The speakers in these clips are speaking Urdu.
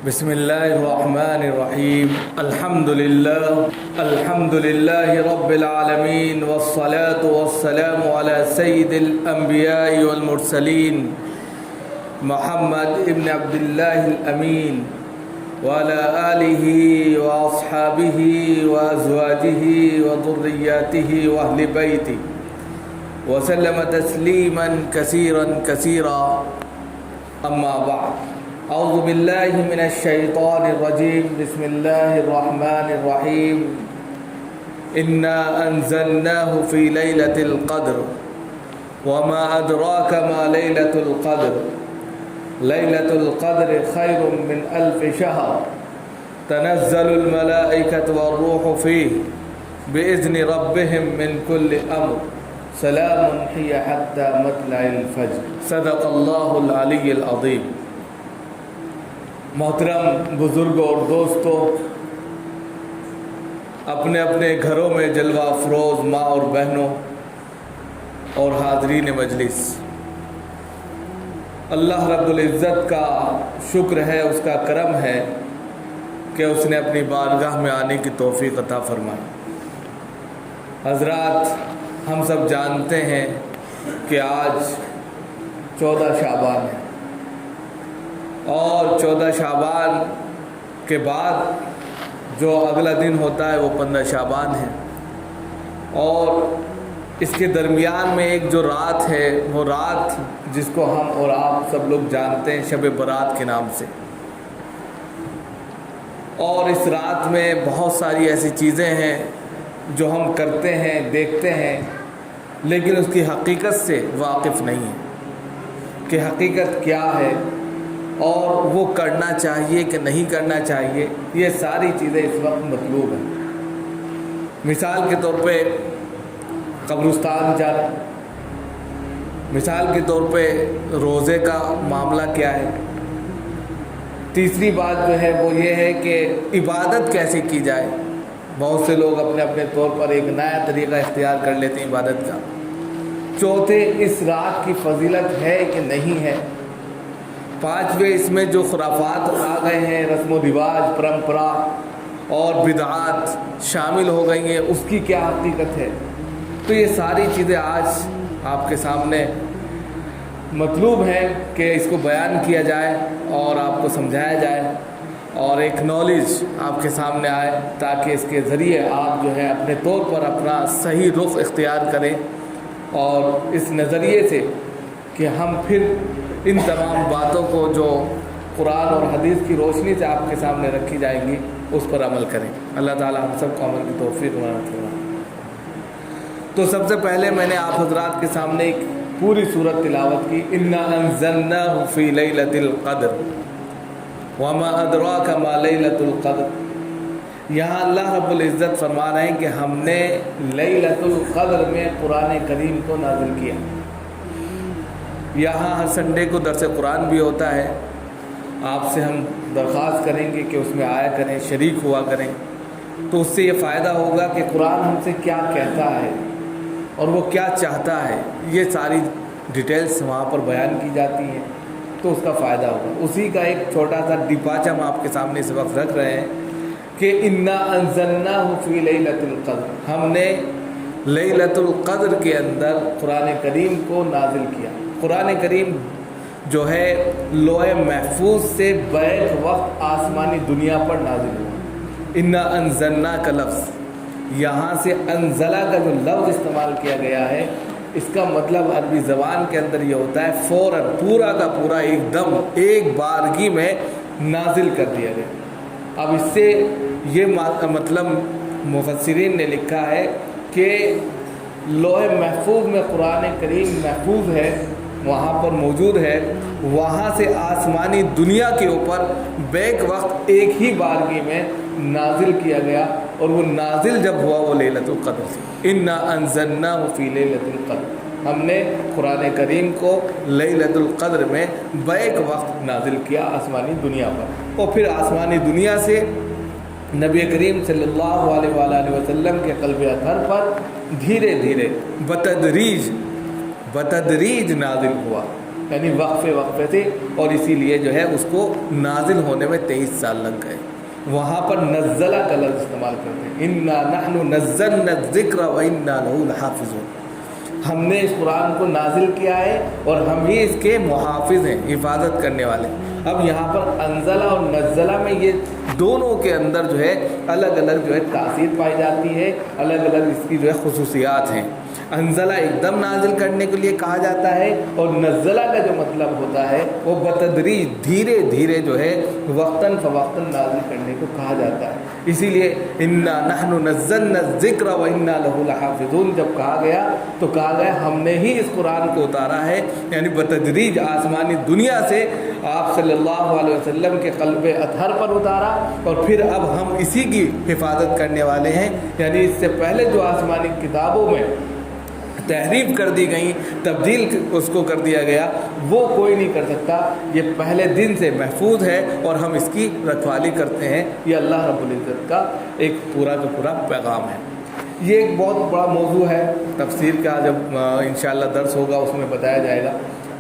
بسم الله الرحمن الرحيم الحمد لله رب العالمين والصلاة والسلام على سيد الأنبياء والمرسلين محمد ابن عبد الله الأمين وعلى آله وأصحابه وأزواجه وذرياته وأهل بيته وسلم تسليما كثيرا أما بعد أعوذ بالله من الشيطان الرجيم بسم الله الرحمن الرحيم إنا أنزلناه في ليلة القدر وما أدراك ما ليلة القدر ليلة القدر خير من 1000 شهر تنزل الملائكة والروح فيه بإذن ربهم من كل أمر سلام هي حتى مطلع الفجر صدق الله العلی العظیم۔ محترم بزرگوں اور دوستوں، اپنے اپنے گھروں میں جلوہ افروز ماں اور بہنوں اور حاضرین مجلس، اللہ رب العزت کا شکر ہے، اس کا کرم ہے کہ اس نے اپنی بارگاہ میں آنے کی توفیق عطا فرمائی۔ حضرات، ہم سب جانتے ہیں کہ آج 14 شعبان ہے اور 14 شعبان کے بعد جو اگلا دن ہوتا ہے وہ 15 شعبان ہے، اور اس کے درمیان میں ایک جو رات ہے وہ رات جس کو ہم اور آپ سب لوگ جانتے ہیں شب برات کے نام سے، اور اس رات میں بہت ساری ایسی چیزیں ہیں جو ہم کرتے ہیں، دیکھتے ہیں، لیکن اس کی حقیقت سے واقف نہیں ہیں کہ حقیقت کیا ہے اور وہ کرنا چاہیے کہ نہیں کرنا چاہیے۔ یہ ساری چیزیں اس وقت مطلوب ہیں۔ مثال کے طور پہ قبرستان جانا، مثال کے طور پہ روزے کا معاملہ کیا ہے، تیسری بات جو ہے وہ یہ ہے کہ عبادت کیسے کی جائے۔ بہت سے لوگ اپنے اپنے طور پر ایک نیا طریقہ اختیار کر لیتے ہیں عبادت کا۔ چوتھے، اس رات کی فضیلت ہے کہ نہیں ہے۔ پانچویں، اس میں جو خرافات آ گئے ہیں، رسم و رواج، پرمپرا اور بدعات شامل ہو گئی ہیں، اس کی کیا حقیقت ہے۔ تو یہ ساری چیزیں آج آپ کے سامنے مطلوب ہے کہ اس کو بیان کیا جائے اور آپ کو سمجھایا جائے اور ایک نالج آپ کے سامنے آئے، تاکہ اس کے ذریعے آپ جو ہے اپنے طور پر اپنا صحیح رخ اختیار کریں، اور اس نظریے سے کہ ہم پھر ان تمام باتوں کو جو قرآن اور حدیث کی روشنی سے آپ کے سامنے رکھی جائیں گی اس پر عمل کریں۔ اللہ تعالی ہم سب کو عمل کی توفیق عطا فرمائے۔ تو سب سے پہلے میں نے آپ حضرات کے سامنے ایک پوری سورت تلاوت کی، انا انزلناہ فی لیلۃ القدر وما ادراک ما لیلۃ القدر۔ یہاں اللہ رب العزت فرما رہے ہیں کہ ہم نے لیلۃ القدر میں قرآن کریم کو نازل کیا۔ یہاں ہر سنڈے کو درس قرآن بھی ہوتا ہے، آپ سے ہم درخواست کریں گے کہ اس میں آیا کریں، شریک ہوا کریں، تو اس سے یہ فائدہ ہوگا کہ قرآن ہم سے کیا کہتا ہے اور وہ کیا چاہتا ہے، یہ ساری ڈیٹیلز وہاں پر بیان کی جاتی ہیں، تو اس کا فائدہ ہوگا۔ اسی کا ایک چھوٹا سا ڈپاچہ ہم آپ کے سامنے اس وقت رکھ رہے ہیں کہ انا انزلناہ فی لیلۃ القدر، ہم نے لیلۃ القدر کے اندر قرآن کریم کو نازل کیا۔ قرآن کریم جو ہے لوح محفوظ سے بیک وقت آسمانی دنیا پر نازل ہوا۔ انا انزلنا کا لفظ، یہاں سے انزلہ کا جو لفظ استعمال کیا گیا ہے، اس کا مطلب عربی زبان کے اندر یہ ہوتا ہے فوراً، پورا کا پورا ایک دم ایک بارگی میں نازل کر دیا گیا۔ اب اس سے یہ مطلب مفسرین نے لکھا ہے کہ لوح محفوظ میں قرآن کریم محفوظ ہے، وہاں پر موجود ہے، وہاں سے آسمانی دنیا کے اوپر بیک وقت ایک ہی بارگی میں نازل کیا گیا، اور وہ نازل جب ہوا وہ لیلۃ القدر سے۔ انا انزلناہ فی لیلۃ القدر، ہم نے قرآن کریم کو لیلۃ القدر میں بیک وقت نازل کیا آسمانی دنیا پر، اور پھر آسمانی دنیا سے نبی کریم صلی اللہ علیہ وآلہ وسلم کے قلب اطہر پر دھیرے دھیرے بتدریج نازل ہوا۔ یعنی وقفے سے، اور اسی لیے جو ہے اس کو نازل ہونے میں 23 سال لگ گئے۔ وہاں پر نزلہ کا لفظ استعمال کرتے ہیں، انا نحن نزلنا الذکر وانا لہ لحافظون، ہم نے اس قرآن کو نازل کیا ہے اور ہم ہی اس کے محافظ ہیں، حفاظت کرنے والے۔ اب یہاں پر انزلہ اور نزلہ میں یہ دونوں کے اندر جو ہے الگ الگ جو ہے تاثیر پائی جاتی ہے، الگ الگ اس کی جو ہے خصوصیات ہیں۔ انزلہ ایک دم نازل کرنے کے لیے کہا جاتا ہے، اور نزلہ کا جو مطلب ہوتا ہے وہ بتدریج دھیرے دھیرے جو ہے وقتاً فوقتاً نازل کرنے کو کہا جاتا ہے۔ اسی لیے انا نحن نزلنا الذکر وانا لہ لحافظون جب کہا گیا تو کہا گیا ہم نے ہی اس قرآن کو اتارا ہے، یعنی بتدریج آسمانی دنیا سے آپ صلی اللہ علیہ وسلم کے قلب اطہر پر اتارا، اور پھر اب ہم اسی کی حفاظت کرنے والے ہیں۔ یعنی اس سے پہلے جو آسمانی کتابوں میں تحریف کر دی گئی، تبدیل اس کو کر دیا گیا، وہ کوئی نہیں کر سکتا۔ یہ پہلے دن سے محفوظ ہے اور ہم اس کی رکھوالی کرتے ہیں۔ یہ اللہ رب العزت کا ایک پورا کا پورا پیغام ہے۔ یہ ایک بہت بڑا موضوع ہے، تفسیر کا جب انشاءاللہ درس ہوگا اس میں بتایا جائے گا،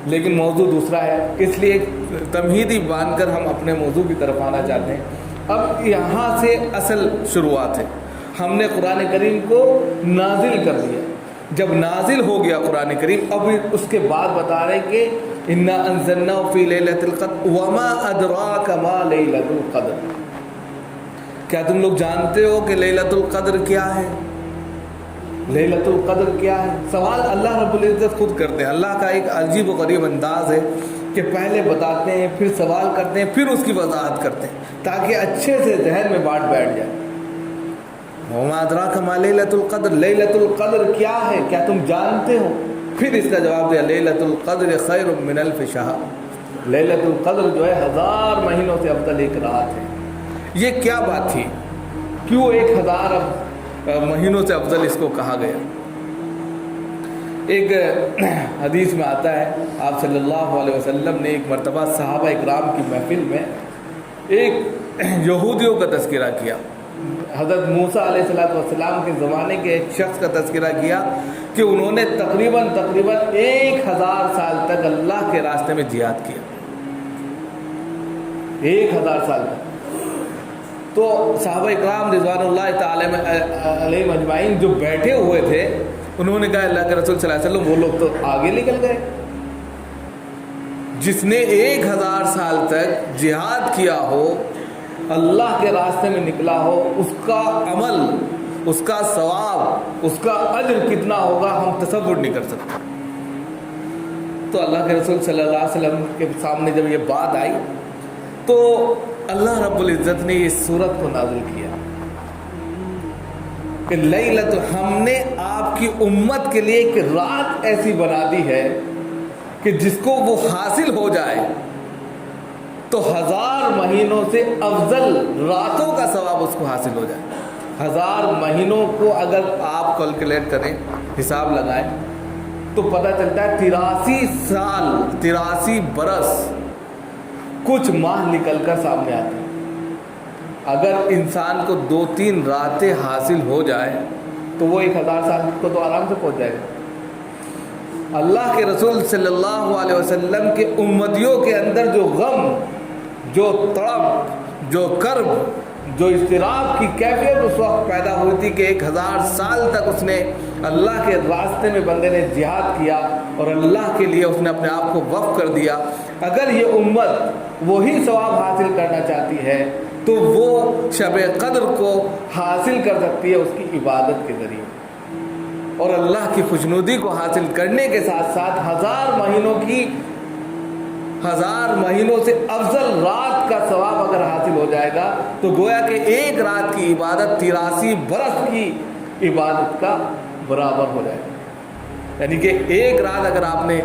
لیکن موضوع دوسرا ہے، اس لیے ایک تمہیدی باندھ کر ہم اپنے موضوع کی طرف آنا چاہتے ہیں۔ اب یہاں سے اصل شروعات ہے۔ ہم نے قرآن کریم کو نازل کر دیا، جب نازل ہو گیا قرآن کریم، اب اس کے بعد بتا رہے کہ انا انزلناہ فی لیلۃ القدر وما ادراک ما لیلۃ القدر، کیا تم لوگ جانتے ہو کہ لیلۃ القدر کیا ہے؟ لیلۃ القدر کیا ہے؟ سوال اللہ رب العزت خود کرتے ہیں۔ اللہ کا ایک عجیب و غریب انداز ہے کہ پہلے بتاتے ہیں، پھر سوال کرتے ہیں، پھر اس کی وضاحت کرتے ہیں تاکہ اچھے سے ذہن میں بات بیٹھ جائے۔ وما ادراک ما لیلۃ القدر، لیلۃ القدر کیا ہے، کیا تم جانتے ہو؟ پھر اس کا جواب دیا لیلۃ القدر خیر من الف شہر، لیلۃ القدر جو ہے 1000 مہینوں سے افضل ایک رات ہے۔ یہ کیا بات تھی؟ کیوں 1000 مہینوں سے افضل اس کو کہا گیا؟ ایک حدیث میں آتا ہے آپ صلی اللہ علیہ وسلم نے ایک مرتبہ صحابہ اکرام کی محفل میں ایک یہودیوں کا تذکرہ کیا، حضرت موسیٰ علیہ السلام کے زمانے کے ایک شخص کا تذکرہ کیا کہ انہوں نے تقریباً 1000 سال تک اللہ کے راستے میں جہاد کیا، 1000 سال تک۔ تو صحابہ اکرام رضوان اللہ تعالی علیہم اجمعین جو بیٹھے ہوئے تھے انہوں نے کہا اللہ کے رسول صلی اللہ علیہ وسلم وہ لوگ تو آگے نکل گئے، جس نے 1000 سال تک جہاد کیا ہو، اللہ کے راستے میں نکلا ہو، اس کا عمل، اس کا ثواب، اس کا اجر کتنا ہوگا ہم تصور نہیں کر سکتے۔ تو اللہ کے رسول صلی اللہ علیہ وسلم کے سامنے جب یہ بات آئی تو اللہ رب العزت نے اس سورت کو نازل کیا کہ لیلۃ، ہم نے آپ کی امت کے لیے ایک رات ایسی بنا دی ہے کہ جس کو وہ حاصل ہو جائے تو 1000 مہینوں سے افضل راتوں کا ثواب اس کو حاصل ہو جائے۔ 1000 مہینوں کو اگر آپ کیلکولیٹ کریں، حساب لگائیں، تو پتہ چلتا ہے 83 سال، 83 برس کچھ ماہ نکل کر سامنے آتے ہیں۔ اگر انسان کو 2-3 راتیں حاصل ہو جائے تو وہ 1000 سال کو تو آرام سے پہنچ جائے گا۔ اللہ کے رسول صلی اللہ علیہ وسلم کے امتیوں کے اندر جو غم، جو تڑپ، جو کرب، جو اضطراب کی کیفیت اس وقت پیدا ہوئی تھی کہ 1000 سال تک اس نے اللہ کے راستے میں بندے نے جہاد کیا اور اللہ کے لیے اس نے اپنے آپ کو وقف کر دیا۔ اگر یہ امت وہی ثواب حاصل کرنا چاہتی ہے تو وہ شب قدر کو حاصل کر سکتی ہے اس کی عبادت کے ذریعے، اور اللہ کی خوشنودی کو حاصل کرنے کے ساتھ ساتھ 1000 مہینوں سے افضل رات کا ثواب اگر حاصل ہو جائے گا تو گویا کہ ایک رات کی عبادت 83 برس کی عبادت کا برابر ہو جائے گا۔ یعنی کہ ایک رات اگر آپ نے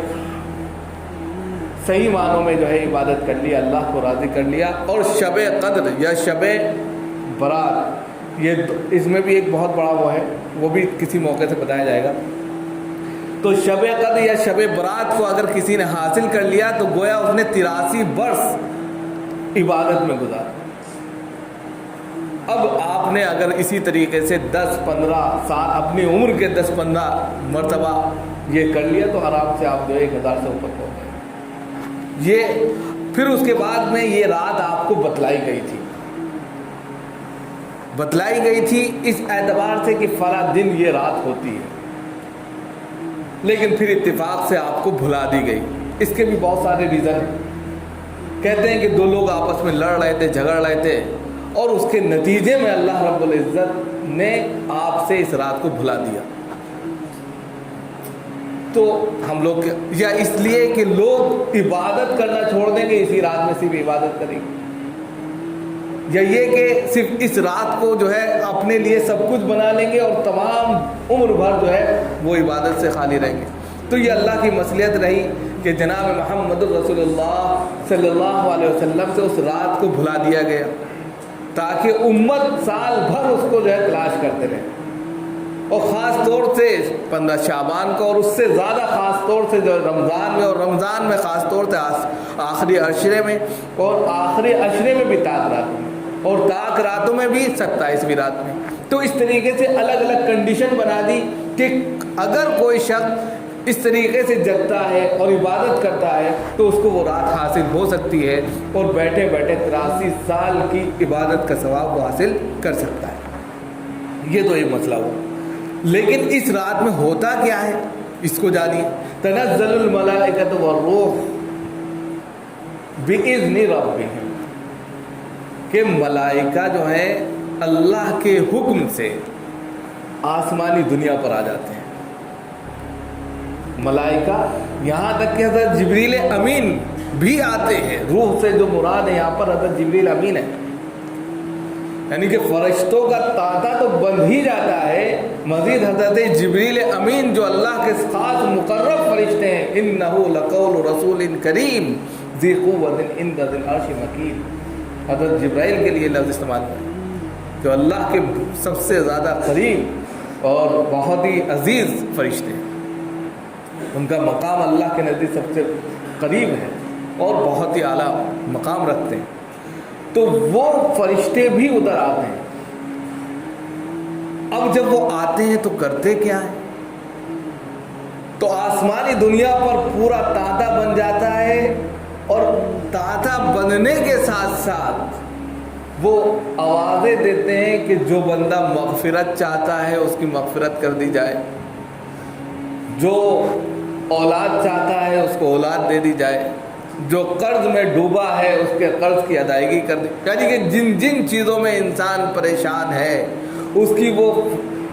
صحیح معنوں میں جو ہے عبادت کر لیا، اللہ کو راضی کر لیا، اور شب قدر یا شب برات، یہ اس میں بھی ایک بہت بڑا وہ ہے، وہ بھی کسی موقع سے بتایا جائے گا۔ تو شب قدر یا شب برات کو اگر کسی نے حاصل کر لیا تو گویا اس نے 83 برس عبادت میں گزارا۔ اب آپ نے اگر اسی طریقے سے 10-15 سال اپنی عمر کے 10-15 مرتبہ یہ کر لیا تو آرام سے آپ جو 1000 سے اوپر پہنچ گئے۔ پھر اس کے بعد میں یہ رات آپ کو بتلائی گئی تھی اس اعتبار سے کہ فلاں دن یہ رات ہوتی ہے، لیکن پھر اتفاق سے آپ کو بھلا دی گئی۔ اس کے بھی بہت سارے ریزن ہیں۔ کہتے ہیں کہ دو لوگ آپس میں لڑ رہے تھے، جھگڑ رہے تھے، اور اس کے نتیجے میں اللہ رب العزت نے آپ سے اس رات کو بھلا دیا۔ تو ہم لوگ یا اس لیے کہ لوگ عبادت کرنا چھوڑ دیں گے، اسی رات میں صرف عبادت کریں گے، یا یہ کہ صرف اس رات کو جو ہے اپنے لیے سب کچھ بنا لیں گے اور تمام عمر بھر جو ہے وہ عبادت سے خالی رہیں گے۔ تو یہ اللہ کی مصلحت رہی کہ جناب محمد رسول اللہ صلی اللہ علیہ وسلم سے اس رات کو بھلا دیا گیا، تاکہ امت سال بھر اس کو جو ہے تلاش کرتے رہے، اور خاص طور سے 15 شعبان کو، اور اس سے زیادہ خاص طور سے جو رمضان میں، اور رمضان میں خاص طور سے آخری عشرے میں، اور آخری عشرے میں بھی تاک راتوں میں، اور تاک راتوں میں بھی 27ویں رات میں۔ تو اس طریقے سے الگ الگ کنڈیشن بنا دی کہ اگر کوئی شخص اس طریقے سے جگتا ہے اور عبادت کرتا ہے تو اس کو وہ رات حاصل ہو سکتی ہے، اور بیٹھے بیٹھے 83 سال کی عبادت کا ثواب وہ حاصل کر سکتا ہے۔ یہ تو ایک مسئلہ ہوا، لیکن اس رات میں ہوتا کیا ہے اس کو جانیے۔ تنزل الملائکۃ والروح بإذن ربہم، کہ ملائکہ جو ہیں اللہ کے حکم سے آسمانی دنیا پر آ جاتے ہیں۔ ملائکہ یہاں تک کہ حضرت جبریل امین بھی آتے ہیں، روح سے جو مراد ہے یہاں پر حضرت جبریل امین ہے، یعنی کہ فرشتوں کا تعداد تو بن ہی جاتا ہے، مزید حضرت جبریل امین جو اللہ کے خاص مقرب فرشتے ہیں، انہ لقول رسول کریم ذی قوۃ عند ذی العرش مکین، حضرت جبرائیل کے لیے لفظ استعمال ہے جو اللہ کے سب سے زیادہ قریب اور بہت ہی عزیز فرشتے ہیں، ان کا مقام اللہ کے نزدیک سب سے قریب ہے اور بہت ہی اعلیٰ مقام رکھتے ہیں۔ تو وہ فرشتے بھی ادھر آتے ہیں۔ اب جب وہ آتے ہیں تو کرتے کیا ہے؟ تو آسمانی دنیا پر پورا تانتا بن جاتا ہے، اور تانتا بننے کے ساتھ ساتھ وہ آوازیں دیتے ہیں کہ جو بندہ مغفرت چاہتا ہے اس کی مغفرت کر دی جائے، جو اولاد چاہتا ہے اس کو اولاد دے دی جائے، جو قرض میں ڈوبا ہے اس کے قرض کی ادائیگی کر دی، یعنی کہ جن جن چیزوں میں انسان پریشان ہے اس کی وہ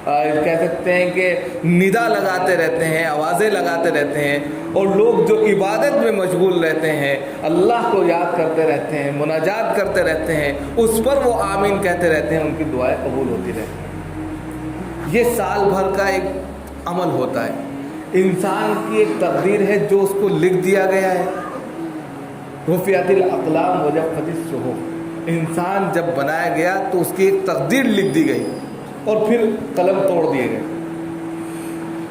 کہہ سکتے ہیں کہ ندا لگاتے رہتے ہیں، آوازیں لگاتے رہتے ہیں، اور لوگ جو عبادت میں مشغول رہتے ہیں، اللہ کو یاد کرتے رہتے ہیں، مناجات کرتے رہتے ہیں، اس پر وہ آمین کہتے رہتے ہیں، ان کی دعائیں قبول ہوتی رہتی ہیں۔ یہ سال بھر کا ایک عمل ہوتا ہے، انسان کی ایک تقدیر ہے جو اس کو لکھ دیا گیا ہے۔ رفعت الاقلام وجفت الصحف، انسان جب بنایا گیا تو اس کی ایک تقدیر لکھ دی گئی اور پھر قلم توڑ دیے گئے۔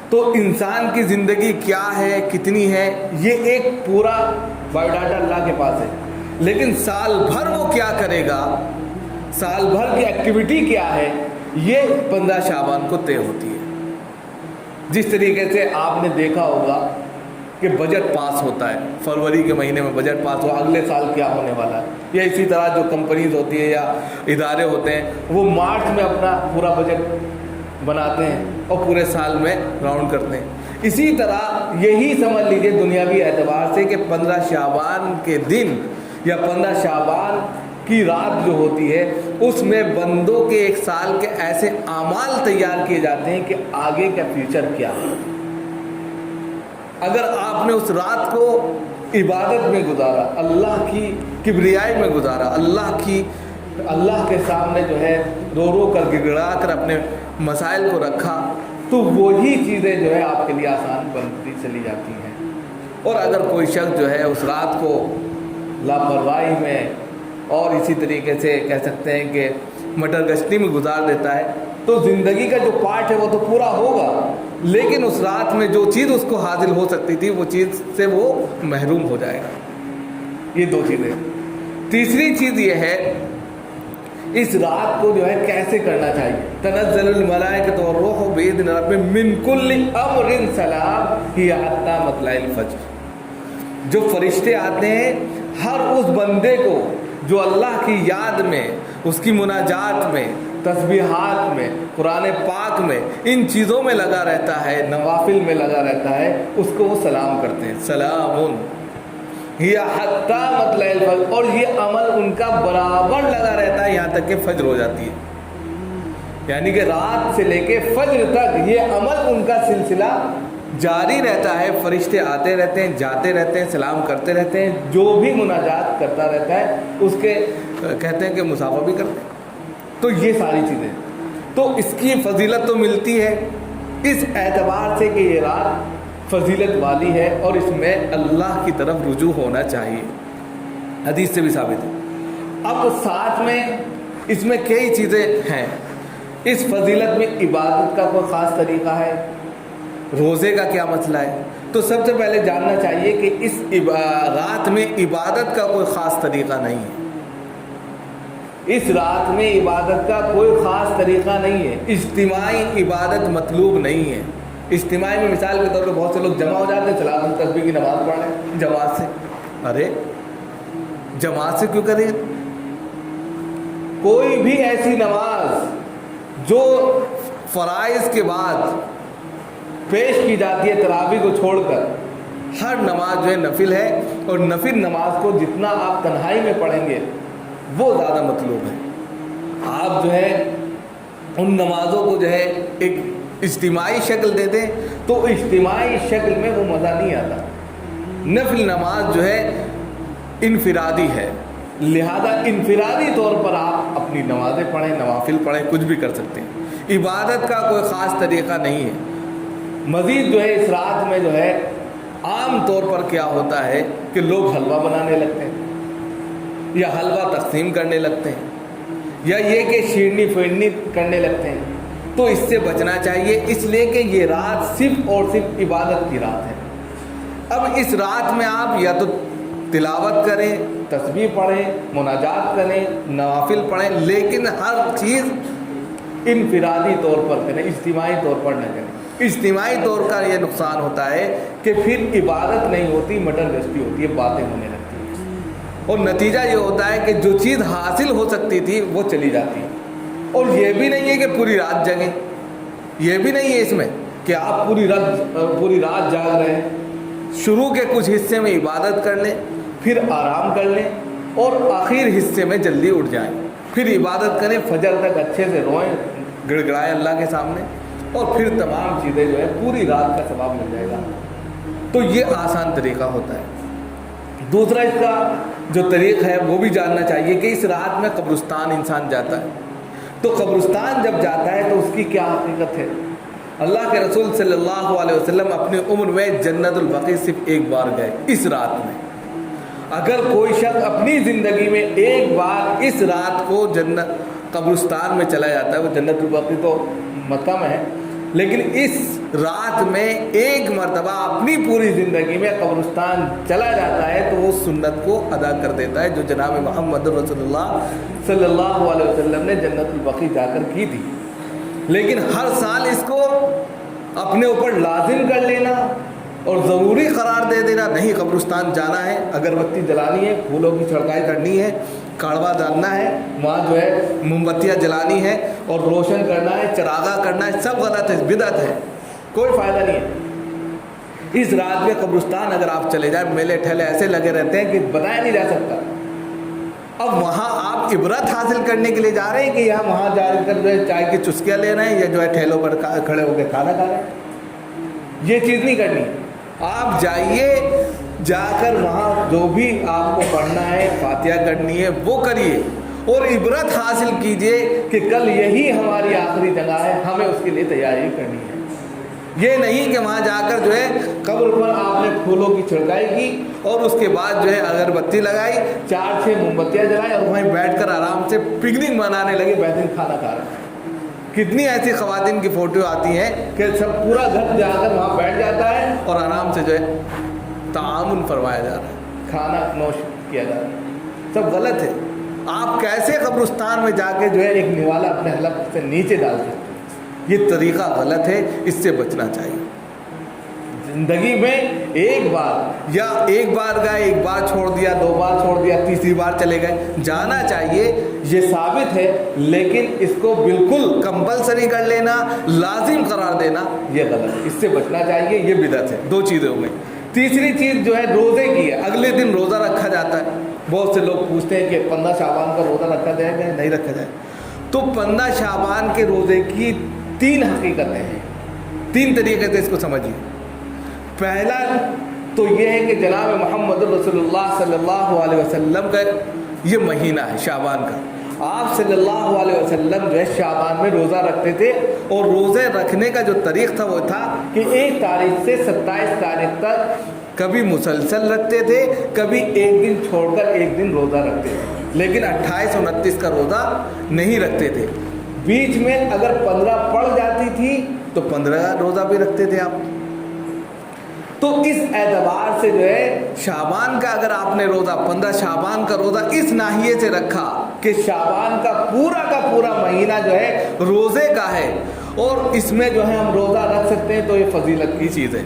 تو انسان کی زندگی کیا ہے، کتنی ہے، یہ ایک پورا بایو ڈاٹا اللہ کے پاس ہے، لیکن سال بھر وہ کیا کرے گا، سال بھر کی ایکٹیویٹی کیا ہے، یہ 15 شعبان کو طے ہوتی ہے۔ جس طریقے سے آپ نے دیکھا ہوگا کہ بجٹ پاس ہوتا ہے، فروری کے مہینے میں بجٹ پاس ہوا، اگلے سال کیا ہونے والا ہے، یا اسی طرح جو کمپنیز ہوتی ہے یا ادارے ہوتے ہیں وہ مارچ میں اپنا پورا بجٹ بناتے ہیں اور پورے سال میں راؤنڈ کرتے ہیں۔ اسی طرح یہی سمجھ لیجیے دنیاوی اعتبار سے کہ 15 شعبان کے دن یا 15 شعبان کی رات جو ہوتی ہے اس میں بندوں کے ایک سال کے ایسے اعمال تیار کیے جاتے ہیں کہ آگے کا فیوچر کیا ہے۔ اگر آپ نے اس رات کو عبادت میں گزارا، اللہ کی کبریائی میں گزارا، اللہ کے سامنے جو ہے رو رو کر گڑگڑا کر اپنے مسائل کو رکھا، تو وہی چیزیں جو ہے آپ کے لیے آسان بنتی چلی جاتی ہیں۔ اور اگر کوئی شخص جو ہے اس رات کو لاپرواہی میں اور اسی طریقے سے کہہ سکتے ہیں کہ مٹر گشتی میں گزار دیتا ہے تو زندگی کا جو پارٹ ہے وہ تو پورا ہوگا، لیکن اس رات میں جو چیز اس کو حاصل ہو سکتی تھی وہ چیز سے وہ محروم ہو جائے گا۔ یہ دو چیزیں۔ تیسری چیز یہ ہے اس رات کو جو ہے کیسے کرنا چاہیے۔ تنزل الملائکۃ والروح بإذن ربہم من کل امر سلام ہی حتی مطلع الفجر، جو فرشتے آتے ہیں ہر اس بندے کو جو اللہ کی یاد میں، اس کی مناجات میں، تسبیحات میں، قرآن پاک میں، ان چیزوں میں لگا رہتا ہے، نوافل میں لگا رہتا ہے، اس کو وہ سلام کرتے ہیں، سلام ہی حتی مطلع الفجر، اور یہ عمل ان کا برابر لگا رہتا ہے یہاں تک کہ فجر ہو جاتی ہے، یعنی کہ رات سے لے کے فجر تک یہ عمل ان کا سلسلہ جاری رہتا ہے. فرشتے آتے رہتے ہیں، جاتے رہتے ہیں، سلام کرتے رہتے ہیں، جو بھی مناجات کرتا رہتا ہے اس کے کہتے ہیں کہ مسافہ بھی کرتے ہیں. تو یہ ساری چیزیں، تو اس کی فضیلت تو ملتی ہے اس اعتبار سے کہ یہ رات فضیلت والی ہے اور اس میں اللہ کی طرف رجوع ہونا چاہیے، حدیث سے بھی ثابت ہے. اب ساتھ میں اس میں کئی چیزیں ہیں. اس فضیلت میں عبادت کا کوئی خاص طریقہ ہے، روزے کا کیا مسئلہ ہے. تو سب سے پہلے جاننا چاہیے کہ اس رات میں عبادت کا کوئی خاص طریقہ نہیں ہے. اس رات میں عبادت کا کوئی خاص طریقہ نہیں ہے، اجتماعی عبادت مطلوب نہیں ہے. اجتماعی میں مثال کے طور پہ بہت سے لوگ جمع ہو جاتے ہیں، چلا ہم تسبیح کی نماز پڑھ لیں جماعت سے. ارے جماعت سے کیوں کریں؟ کوئی بھی ایسی نماز جو فرائض کے بعد پیش کی جاتی ہے تراویح کو چھوڑ کر، ہر نماز جو ہے نفل ہے، اور نفل نماز کو جتنا آپ تنہائی میں پڑھیں گے وہ زیادہ مطلوب ہے. آپ جو ہے ان نمازوں کو جو ہے ایک اجتماعی شکل دے دیں تو اجتماعی شکل میں وہ مزہ نہیں آتا. نفل نماز جو ہے انفرادی ہے، لہذا انفرادی طور پر آپ اپنی نمازیں پڑھیں، نوافل پڑھیں، کچھ بھی کر سکتے ہیں. عبادت کا کوئی خاص طریقہ نہیں ہے. مزید جو ہے اس رات میں جو ہے عام طور پر کیا ہوتا ہے کہ لوگ حلوہ بنانے لگتے ہیں یا حلوہ تقسیم کرنے لگتے ہیں یا یہ کہ شیرنی پھیرنی کرنے لگتے ہیں. تو اس سے بچنا چاہیے، اس لیے کہ یہ رات صرف اور صرف عبادت کی رات ہے. اب اس رات میں آپ یا تو تلاوت کریں، تسبیح پڑھیں، مناجات کریں، نوافل پڑھیں، لیکن ہر چیز انفرادی طور پر کریں، اجتماعی طور پر نہ کریں. اجتماعی طور کا یہ نقصان ہوتا ہے کہ پھر عبادت نہیں ہوتی، مٹر گشتی ہوتی ہے، باتیں ہونے لگتی ہیں، اور نتیجہ یہ ہوتا ہے کہ جو چیز حاصل ہو سکتی تھی وہ چلی جاتی ہے. اور یہ بھی نہیں ہے کہ پوری رات جگیں، یہ بھی نہیں ہے اس میں کہ آپ پوری رات جاگ رہے ہیں. شروع کے کچھ حصے میں عبادت کر لیں، پھر آرام کر لیں، اور آخر حصے میں جلدی اٹھ جائیں، پھر عبادت کریں، فجر تک اچھے سے روئیں، گڑ گڑائیں اللہ کے سامنے، اور پھر تمام چیزیں جو ہے پوری رات کا ثواب مل جائے گا. تو یہ آسان طریقہ ہوتا ہے. دوسرا اس کا جو طریقہ ہے وہ بھی جاننا چاہیے کہ اس رات میں قبرستان انسان جاتا ہے. تو قبرستان جب جاتا ہے تو اس کی کیا حقیقت ہے؟ اللہ کے رسول صلی اللہ علیہ وسلم اپنی عمر میں جنت البقیع صرف ایک بار گئے اس رات میں. اگر کوئی شخص اپنی زندگی میں ایک بار اس رات کو قبرستان میں چلا جاتا ہے، وہ جنت البقیع تو مکہ میں ہے، لیکن اس رات میں ایک مرتبہ اپنی پوری زندگی میں قبرستان چلا جاتا ہے تو وہ سنت کو ادا کر دیتا ہے جو جناب محمد رسول اللہ صلی اللہ علیہ وسلم نے جنت البقیع جا کر کی تھی. لیکن ہر سال اس کو اپنے اوپر لازم کر لینا اور ضروری قرار دے دینا، نہیں قبرستان جانا ہے، اگربتی جلانی ہے، پھولوں کی چھڑکائی کرنی ہے، کڑوا ڈالنا ہے، وہاں جو ہے موم بتیاں جلانی ہے اور روشن کرنا ہے، چراغاں کرنا ہے، سب غلط ہے، بدعت ہے، کوئی فائدہ نہیں ہے. اس رات میں قبرستان اگر آپ چلے جائیں، میلے ٹھیلے ایسے لگے رہتے ہیں کہ بتایا نہیں جا سکتا. اب وہاں آپ عبرت حاصل کرنے کے لیے جا رہے ہیں کہ یہاں وہاں جا کر جو ہے چائے کی چسکیاں لے رہے ہیں یا جو ہے ٹھیلوں پر کھڑے ہو کے کھانا کھا رہے ہیں؟ یہ چیز نہیں کرنی. آپ جائیے، جا کر وہاں جو بھی آپ کو پڑھنا ہے، فاتحہ کرنی ہے وہ کریے، اور عبرت حاصل کیجئے کہ کل یہی ہماری آخری جگہ ہے، ہمیں اس کے لیے تیاری کرنی ہے. یہ نہیں کہ وہاں جا کر جو ہے قبر پر آپ نے پھولوں کی چھڑکائی کی اور اس کے بعد جو ہے اگربتی لگائی، 4-6 موم بتیاں جلائیں اور وہیں بیٹھ کر آرام سے پکنک منانے لگے، بہترین کھانا کھا رہے ہیں. کتنی ایسی خواتین کی فوٹو آتی ہیں کہ سب پورا گھر جا کر وہاں بیٹھ جاتا ہے اور آرام سے جو ہے تعامل فرمایا جا رہا ہے، کھانا نوش کیا جا رہا ہے. سب غلط ہے. آپ کیسے قبرستان میں جا کے جو ہے ایک نوالا اپنے حلق سے نیچے ڈال سکتے ہیں؟ یہ طریقہ غلط ہے، اس سے بچنا چاہیے. زندگی میں ایک بار یا ایک بار گئے، ایک بار چھوڑ دیا، 2 بار چھوڑ دیا، تیسری بار چلے گئے، جانا چاہیے، یہ ثابت ہے، لیکن اس کو بالکل کمپلسری کر لینا، لازم قرار دینا، یہ غلط ہے، اس سے بچنا چاہیے، یہ بدعت ہے۔ 2 چیزیں ہو گئی۔ تیسری چیز جو ہے روزے کی ہے، اگلے دن روزہ رکھا جاتا ہے۔ بہت سے لوگ پوچھتے ہیں کہ 15 شعبان کا روزہ رکھا جائے گا نہیں رکھا جائے، تو 15 شعبان کے روزے کی 3 حقیقتیں ہیں، 3 طریقے سے اس کو سمجھیے۔ پہلا تو یہ ہے کہ جناب محمد رسول اللہ صلی اللہ علیہ وسلم کا یہ مہینہ ہے شعبان کا، آپ صلی اللہ علیہ وسلم جو ہے شعبان میں روزہ رکھتے تھے، اور روزے رکھنے کا جو طریق تھا وہ تھا کہ 1 تاریخ سے 27 تاریخ تک کبھی مسلسل رکھتے تھے، کبھی ایک دن چھوڑ کر ایک دن روزہ رکھتے تھے، لیکن 28 29 کا روزہ نہیں رکھتے تھے۔ بیچ میں اگر 15 پڑ جاتی تھی تو 15 کا روزہ بھی رکھتے تھے آپ۔ تو اس اعتبار سے جو ہے شعبان کا اگر آپ نے روزہ 15 شعبان کا روزہ اس ناحیے سے رکھا کہ شعبان کا پورا مہینہ جو ہے روزے کا ہے، اور اس میں جو ہے ہم روزہ رکھ سکتے ہیں، تو یہ فضیلت کی چیز ہے۔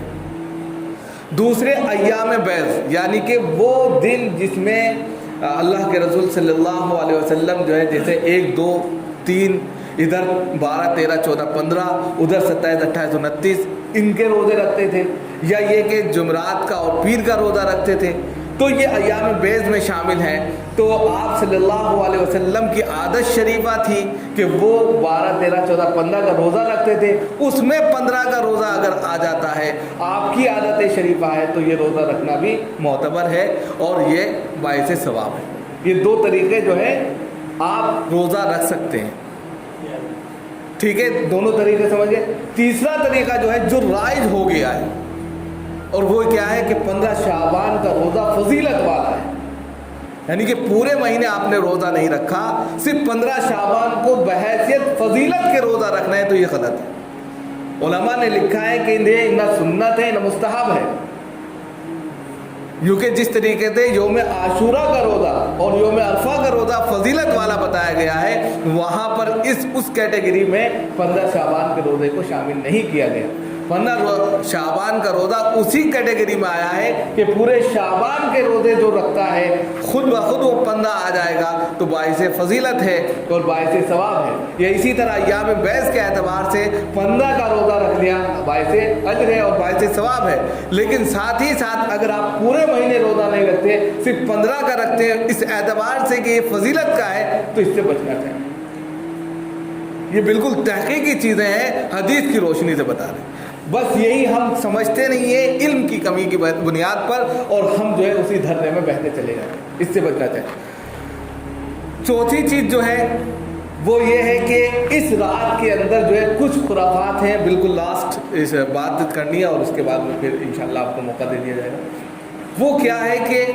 دوسرے ایام بیض، یعنی کہ وہ دن جس میں اللہ کے رسول صلی اللہ علیہ وسلم جو ہے جیسے 1 2 3 ادھر 12 13 14 15 ادھر 27 28 29 ان کے روزے رکھتے تھے، یا یہ کہ جمعرات کا اور پیر کا روزہ رکھتے تھے، تو یہ ایام بیض میں شامل ہیں۔ تو آپ صلی اللہ علیہ وسلم کی عادت شریفہ تھی کہ وہ 12 13 14 15 کا روزہ رکھتے تھے، اس میں 15 کا روزہ اگر آ جاتا ہے، آپ کی عادت شریفہ ہے، تو یہ روزہ رکھنا بھی معتبر ہے اور یہ باعث ثواب ہے۔ یہ 2 طریقے جو ہے آپ روزہ رکھ سکتے ہیں، ٹھیک ہے، دونوں طریقے سمجھ گئے۔ تیسرا طریقہ جو ہے جو رائج ہو گیا ہے، اور وہ کیا ہے کہ 15 شعبان کا روزہ فضیلت والا ہے، یعنی کہ پورے مہینے آپ نے روزہ نہیں رکھا، صرف 15 شعبان کو بحیثیت فضیلت کے روزہ رکھنا ہے، تو یہ غلط ہے۔ علماء نے لکھا ہے کہ یہ نہ سنت ہے نہ مستحب ہے، کیونکہ جس طریقے سے یوم عاشورہ کا روزہ اور یوم عرفہ کا روزہ فضیلت والا بتایا گیا ہے، وہاں پر اس کیٹیگری میں 15 شعبان کے روزے کو شامل نہیں کیا گیا۔ 15 شعبان کا روزہ اسی کیٹیگری میں آیا ہے کہ پورے شعبان کے روزے جو رکھتا ہے خود بخود وہ 15 آ جائے گا، تو باعث فضیلت ہے اور باعث ثواب ہے۔ یا اسی طرح ایام بیض کے اعتبار سے 15 کا روزہ رکھ لیا باعث اجر ہے اور باعث ثواب ہے، لیکن ساتھ ہی ساتھ اگر آپ پورے مہینے روزہ نہیں رکھتے، صرف 15 کا رکھتے ہیں اس اعتبار سے کہ یہ فضیلت کا ہے، تو اس سے بچنا چاہیے۔ یہ بالکل تحقیقی چیزیں ہیں، حدیث کی روشنی سے بتا رہے ہیں، بس یہی ہم سمجھتے نہیں ہیں علم کی کمی کی بنیاد پر، اور ہم جو ہے اسی دھرنے میں بہتے چلے جاتے ہیں، اس سے بچنا چاہیے۔ چوتھی چیز جو ہے وہ یہ ہے کہ اس رات کے اندر جو ہے کچھ خرافات ہیں، بالکل لاسٹ اس بات کرنی ہے اور اس کے بعد میں پھر انشاءاللہ آپ کو موقع دے دیا جائے گا۔ وہ کیا ہے کہ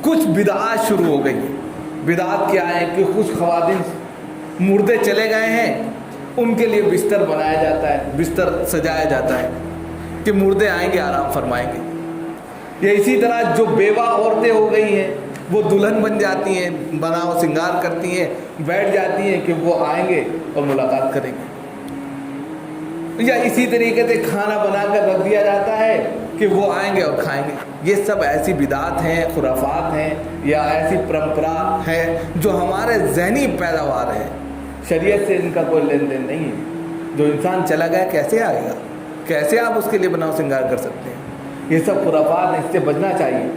کچھ بدعات شروع ہو گئی۔ بدعات کیا ہے کہ کچھ خواتین مردے چلے گئے ہیں، ان کے لیے بستر بنایا جاتا ہے، بستر سجایا جاتا ہے کہ مردے آئیں گے آرام فرمائیں گے۔ یا اسی طرح جو بیوہ عورتیں ہو گئی ہیں وہ دلہن بن جاتی ہیں، بناؤ سنگار کرتی ہیں، بیٹھ جاتی ہیں کہ وہ آئیں گے اور ملاقات کریں گے۔ یا اسی طریقے سے کھانا بنا کر رکھ دیا جاتا ہے کہ وہ آئیں گے اور کھائیں گے۔ یہ سب ایسی بدعات ہیں، خرافات ہیں، یا ایسی پرمپرا ہے جو ہمارے ذہنی پیداوار ہے، شریعت سے ان کا کوئی لین دین نہیں ہے۔ جو انسان چلا گیا کیسے آئے گا، کیسے آپ اس کے لیے بناؤ سنگار کر سکتے ہیں؟ یہ سب خرافات ہیں، اس سے بچنا چاہیے۔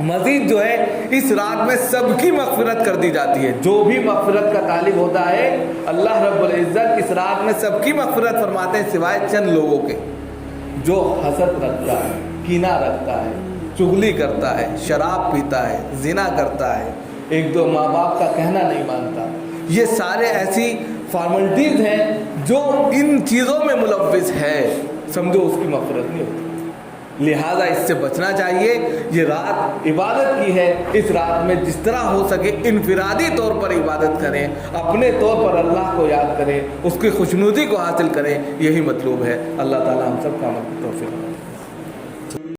مزید جو ہے اس رات میں سب کی مغفرت کر دی جاتی ہے، جو بھی مغفرت کا طالب ہوتا ہے اللہ رب العزت اس رات میں سب کی مغفرت فرماتے ہیں، سوائے چند لوگوں کے۔ جو حسد رکھتا ہے، کینہ رکھتا ہے، چغلی کرتا ہے، شراب پیتا ہے، زنا کرتا ہے، 1 2 ماں باپ کا کہنا نہیں مانتا، یہ سارے ایسی فارملٹیز ہیں جو ان چیزوں میں ملوث ہے، سمجھو اس کی مغفرت نہیں ہوتی۔ لہذا اس سے بچنا چاہیے۔ یہ رات عبادت کی ہے، اس رات میں جس طرح ہو سکے انفرادی طور پر عبادت کریں، اپنے طور پر اللہ کو یاد کریں، اس کی خوشنودی کو حاصل کریں، یہی مطلوب ہے۔ اللہ تعالی ہم سب کا توفیق